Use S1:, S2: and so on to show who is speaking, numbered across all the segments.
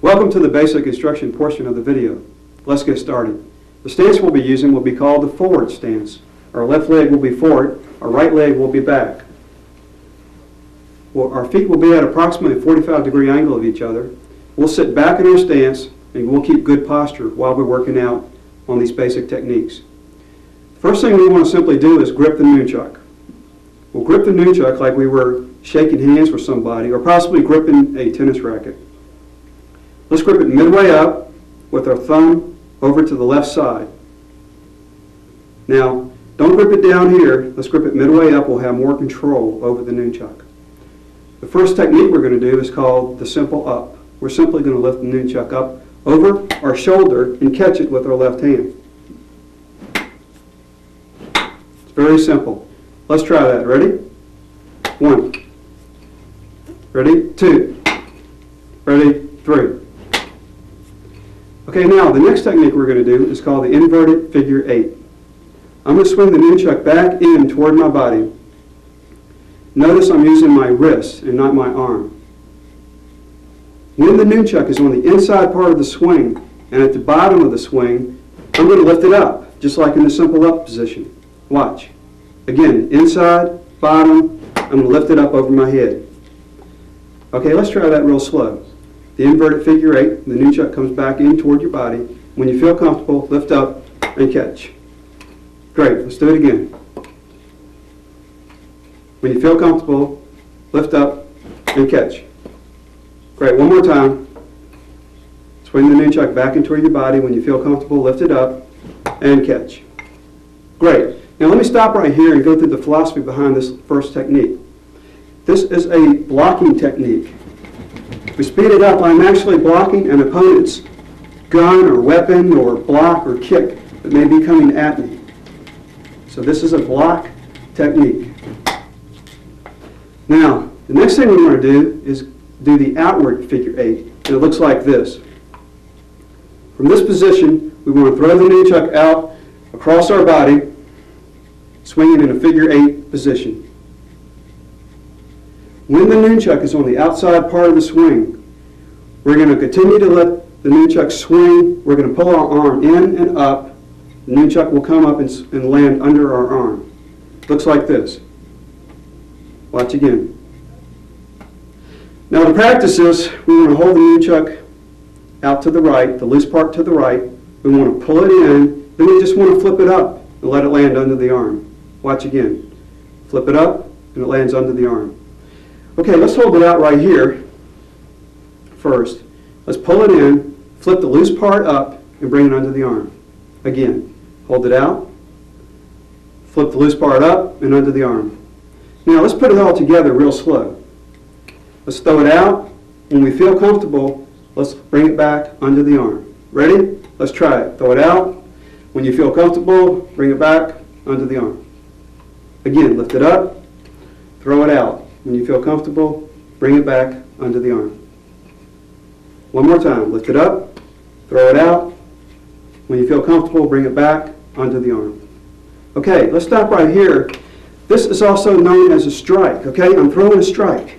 S1: Welcome to the basic instruction portion of the video. Let's get started. The stance we'll be using will be called the forward stance. Our left leg will be forward, our right leg will be back. Well, our feet will be at approximately a 45-degree angle of each other. We'll sit back in our stance and we'll keep good posture while we're working out on these basic techniques. First thing we want to simply do is grip the nunchuk. We'll grip the nunchuk like we were shaking hands with somebody or possibly gripping a tennis racket. Let's grip it midway up with our thumb over to the left side. Now, don't grip it down here. Let's grip it midway up. We'll have more control over the nunchuk. The first technique we're going to do is called the simple up. We're simply going to lift the nunchuk up over our shoulder and catch it with our left hand. It's very simple. Let's try that. Ready? 1. Ready? 2. Ready? 3. Okay, now the next technique we're going to do is called the inverted figure 8. I'm going to swing the nunchuk back in toward my body. Notice I'm using my wrist and not my arm. When the nunchuk is on the inside part of the swing and at the bottom of the swing, I'm going to lift it up, just like in the simple up position. Watch. Again, inside, bottom, I'm going to lift it up over my head. Okay, let's try that real slow. The inverted figure 8, the nunchuk comes back in toward your body. When you feel comfortable, lift up and catch. Great, let's do it again. When you feel comfortable, lift up and catch. Great, one more time. Swing the nunchuk back into your body. When you feel comfortable, lift it up and catch. Great. Now let me stop right here and go through the philosophy behind this first technique. This is a blocking technique. We speed it up. I'm actually blocking an opponent's gun or weapon or block or kick that may be coming at me. So this is a block technique. Now, the next thing we want to do is do the outward figure 8. And it looks like this. From this position, we want to throw the nunchuk out across our body, swinging in a figure 8 position. When the nunchuk is on the outside part of the swing, we're going to continue to let the nunchuk swing. We're going to pull our arm in and up. The nunchuk will come up and land under our arm. Looks like this. Watch again. Now the practice is we want to hold the nunchuk out to the right, the loose part to the right. We want to pull it in. Then we just want to flip it up and let it land under the arm. Watch again. Flip it up and it lands under the arm. Okay, let's hold it out right here first. Let's pull it in, flip the loose part up, and bring it under the arm. Again, hold it out, flip the loose part up and under the arm. Now let's put it all together real slow. Let's throw it out. When we feel comfortable, let's bring it back under the arm. Ready? Let's try it. Throw it out. When you feel comfortable, bring it back under the arm. Again, lift it up, throw it out. When you feel comfortable, bring it back under the arm. One more time. Lift it up, throw it out. When you feel comfortable, bring it back under the arm. Okay, let's stop right here. This is also known as a strike. Okay, I'm throwing a strike.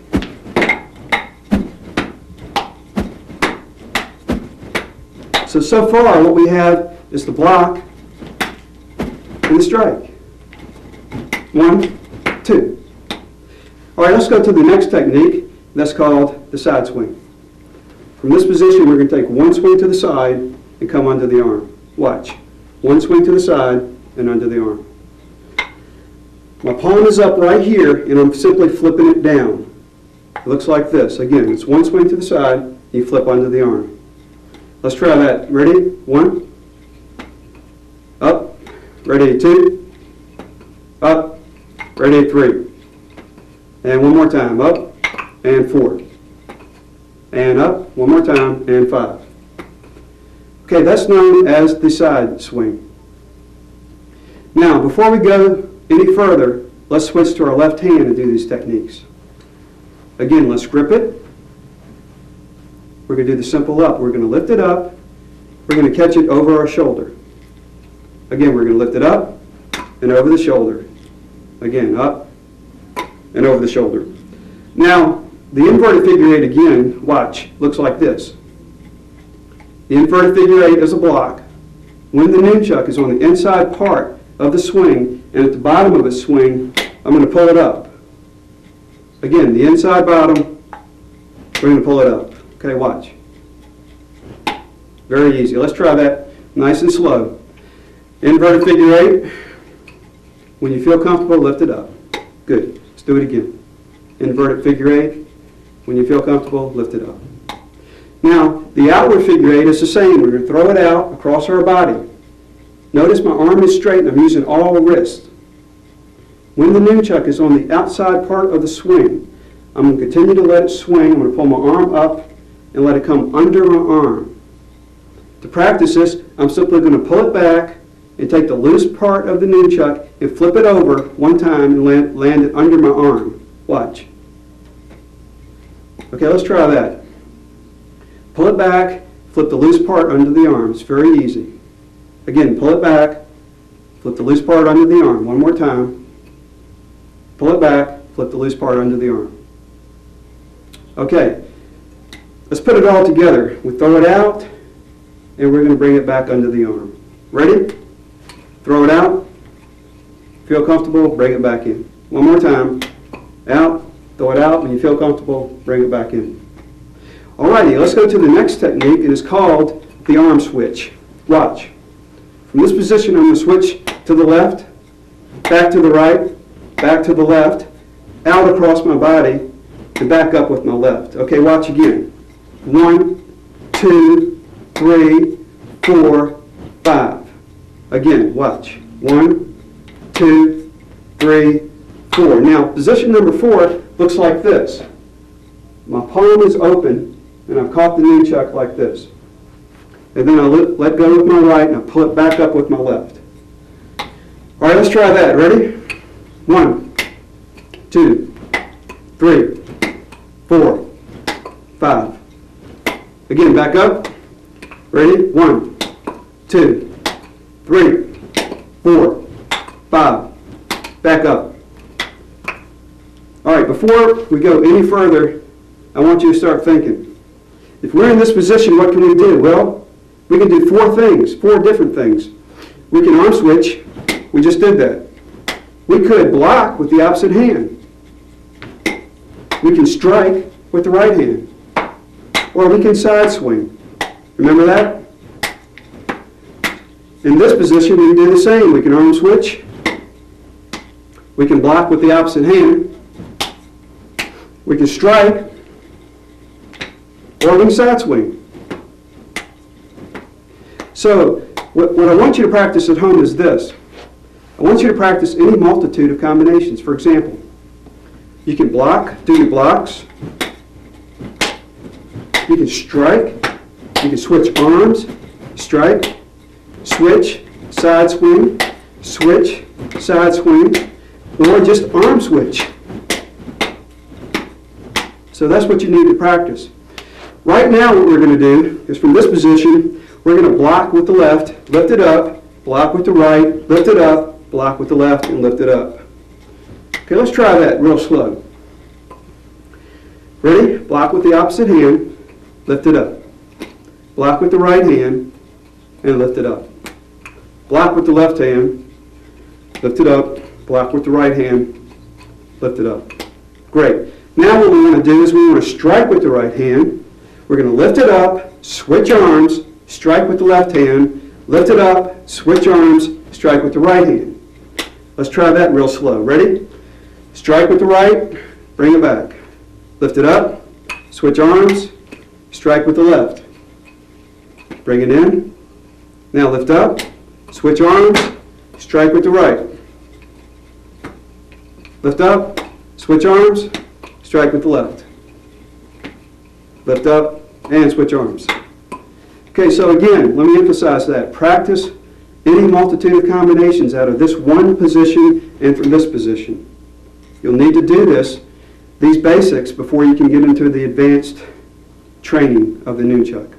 S1: So far what we have is the block and the strike. 1, 2. All right, let's go to the next technique. That's called the side swing. From this position, we're going to take one swing to the side and come under the arm. Watch. One swing to the side and under the arm. My palm is up right here, and I'm simply flipping it down. It looks like this. Again, it's one swing to the side, you flip under the arm. Let's try that. Ready? 1. Up. Ready? 2. Up. Ready? 3. And one more time. Up. And 4. And up. One more time. And 5. Okay, that's known as the side swing. Now, before we go any further, let's switch to our left hand and do these techniques. Again, let's grip it. We're going to do the simple up. We're going to lift it up. We're going to catch it over our shoulder. Again, we're going to lift it up and over the shoulder. Again, up and over the shoulder. Now, the inverted figure 8 again, watch, looks like this. The inverted figure eight is a block. When the nunchuck is on the inside part of the swing and at the bottom of its swing, I'm going to pull it up. Again, the inside bottom, we're going to pull it up. Okay, watch. Very easy. Let's try that nice and slow. Inverted figure eight. When you feel comfortable, lift it up. Good. Let's do it again. Inverted figure eight. When you feel comfortable, lift it up. Now, the outward figure eight is the same. We're going to throw it out across our body. Notice my arm is straight and I'm using all wrist. When the nunchuck is on the outside part of the swing, I'm going to continue to let it swing. I'm going to pull my arm up and let it come under my arm. To practice this, I'm simply going to pull it back and take the loose part of the nunchuck and flip it over one time and land it under my arm. Watch. Okay, let's try that. Pull it back, flip the loose part under the arm. It's very easy. Again, pull it back, flip the loose part under the arm. One more time. Pull it back, flip the loose part under the arm. Okay, let's put it all together. We throw it out, and we're going to bring it back under the arm. Ready? Throw it out. Feel comfortable, bring it back in. One more time. Out, throw it out. When you feel comfortable, bring it back in. Alrighty, let's go to the next technique, and it's called the arm switch. Watch. From this position, I'm going to switch to the left, back to the right, back to the left, out across my body, and back up with my left. Okay, watch again. 1, 2, 3, 4, 5. Again, watch. 1, 2, 3, 4. Now, position number 4 looks like this. My palm is open, and I've caught the nunchuck like this. And then I let go with my right, and I pull it back up with my left. All right, let's try that. Ready? 1, 2, 3, 4, 5. Again, back up. Ready? 1, 2, 3, 4, 5. Back up. All right, before we go any further, I want you to start thinking. If we're in this position, what can we do? Well, we can do 4 things, 4 different things. We can arm switch. We just did that. We could block with the opposite hand. We can strike with the right hand. Or we can side swing. Remember that? In this position, we can do the same. We can arm switch. We can block with the opposite hand. We can strike. Or we can side swing. So, what I want you to practice at home is this. I want you to practice any multitude of combinations. For example, you can block, do your blocks. You can strike. You can switch arms, strike, switch, side swing, switch, side swing, or just arm switch. So that's what you need to practice. Right now what we're going to do is from this position, we're going to block with the left, lift it up, block with the right, lift it up, block with the left, and lift it up. Okay, let's try that real slow. Ready? Block with the opposite hand, lift it up. Block with the right hand, and lift it up. Block with the left hand, lift it up, block with the right hand, lift it up. Great. Now what we want to do is we want to strike with the right hand. We're going to lift it up, switch arms, strike with the left hand, lift it up, switch arms, strike with the right hand. Let's try that real slow. Ready? Strike with the right, bring it back. Lift it up, switch arms, strike with the left. Bring it in. Now lift up, switch arms, strike with the right. Lift up, switch arms, strike with the left. Lift up, and switch arms. Okay, so again, let me emphasize that. Practice any multitude of combinations out of this one position and from this position. You'll need to do these basics, before you can get into the advanced training of the nunchuck.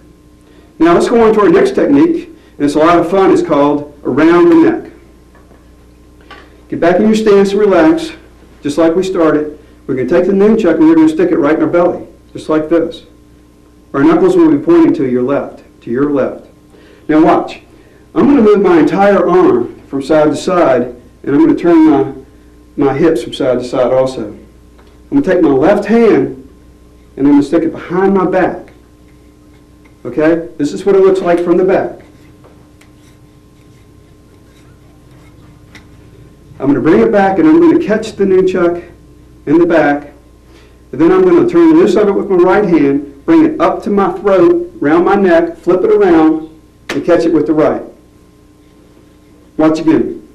S1: Now let's go on to our next technique, and it's a lot of fun. It's called around the neck. Get back in your stance and relax, just like we started. We're going to take the nunchuck and we're going to stick it right in our belly, just like this. Our knuckles will be pointing to your left, to to your left. Now watch. I'm going to move my entire arm from side to side, and I'm going to turn my hips from side to side also. I'm going to take my left hand, and I'm going to stick it behind my back. Okay? This is what it looks like from the back. I'm going to bring it back, and I'm going to catch the nunchuck in the back, and then I'm going to turn the loose of it with my right hand, bring it up to my throat, around my neck, flip it around, and catch it with the right. Watch again.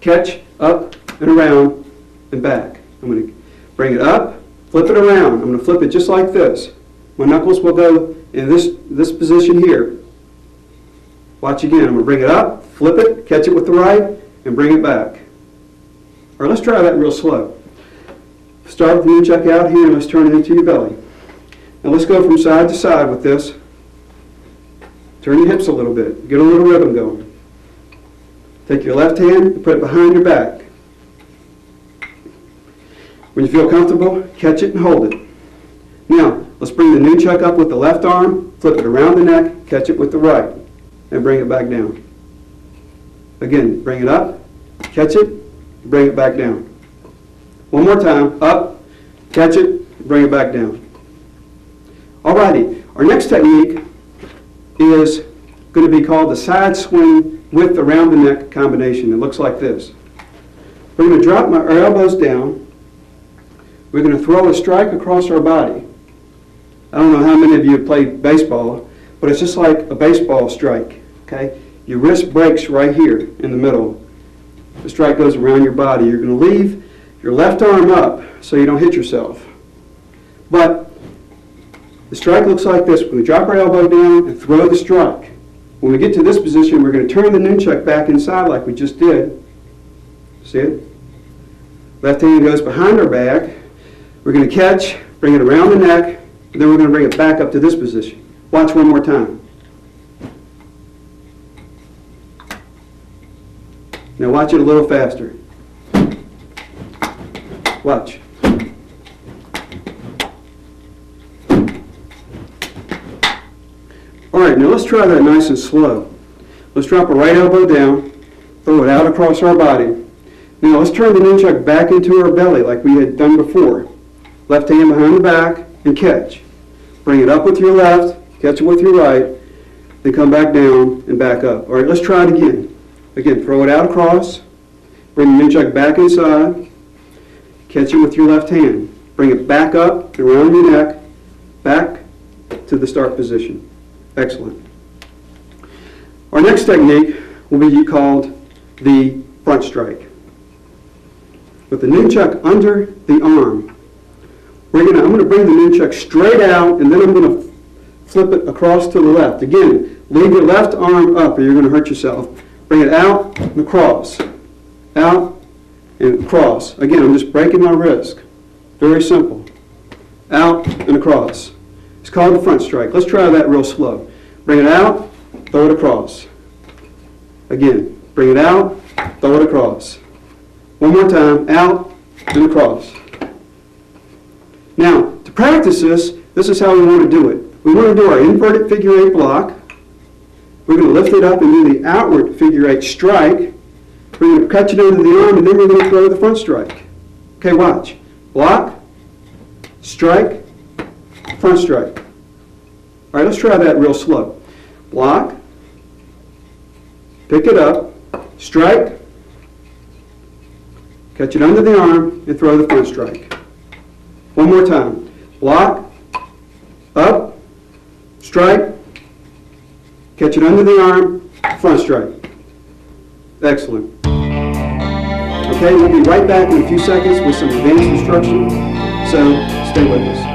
S1: Catch, up, and around, and back. I'm going to bring it up, flip it around. I'm going to flip it just like this. My knuckles will go in this position here. Watch again. I'm going to bring it up, flip it, catch it with the right, and bring it back. All right, let's try that real slow. Start with the nunchuck out here, and let's turn it into your belly. Now let's go from side to side with this. Turn your hips a little bit. Get a little rhythm going. Take your left hand and put it behind your back. When you feel comfortable, catch it and hold it. Now, let's bring the nunchuck up with the left arm, flip it around the neck, catch it with the right, and bring it back down. Again, bring it up, catch it, bring it back down. One more time, up, catch it, bring it back down. Alrighty, our next technique is going to be called the side swing with around the neck combination. It looks like this. We're going to drop our elbows down. We're going to throw a strike across our body. I don't know how many of you have played baseball, but it's just like a baseball strike. Okay? Your wrist breaks right here in the middle. The strike goes around your body. You're going to leave your left arm up so you don't hit yourself. But the strike looks like this. We're going to drop our elbow down and throw the strike. When we get to this position, we're going to turn the nunchuck back inside like we just did. See it? Left hand goes behind our back. We're going to catch, bring it around the neck, and then we're going to bring it back up to this position. Watch one more time. Now watch it a little faster. Watch. Alright, now let's try that nice and slow. Let's drop our right elbow down, throw it out across our body. Now let's turn the nunchuck back into our belly like we had done before. Left hand behind the back and catch. Bring it up with your left, catch it with your right, then come back down and back up. Alright, let's try it again. Again, throw it out across, bring the nunchuck back inside, catch it with your left hand. Bring it back up and around your neck, back to the start position. Excellent. Our next technique will be called the front strike. With the nunchuck under the arm, I'm going to bring the nunchuck straight out, and then I'm going to flip it across to the left. Again, leave your left arm up or you're going to hurt yourself. Bring it out and across. Out and across. Again, I'm just breaking my wrist. Very simple. Out and across. It's called the front strike. Let's try that real slow. Bring it out, throw it across. Again, bring it out, throw it across. One more time, out and across. Now, to practice this is how we want to do it. We want to do our inverted figure 8 block. We're going to lift it up and do the outward figure 8 strike. We're going to catch it under the arm, and then we're going to throw the front strike. Okay, watch. Block, strike, front strike. All right, let's try that real slow. Block, pick it up, strike, catch it under the arm, and throw the front strike. One more time. Block, up, strike, catch it under the arm, front strike. Excellent. Okay, we'll be right back in a few seconds with some advanced instruction, so stay with us.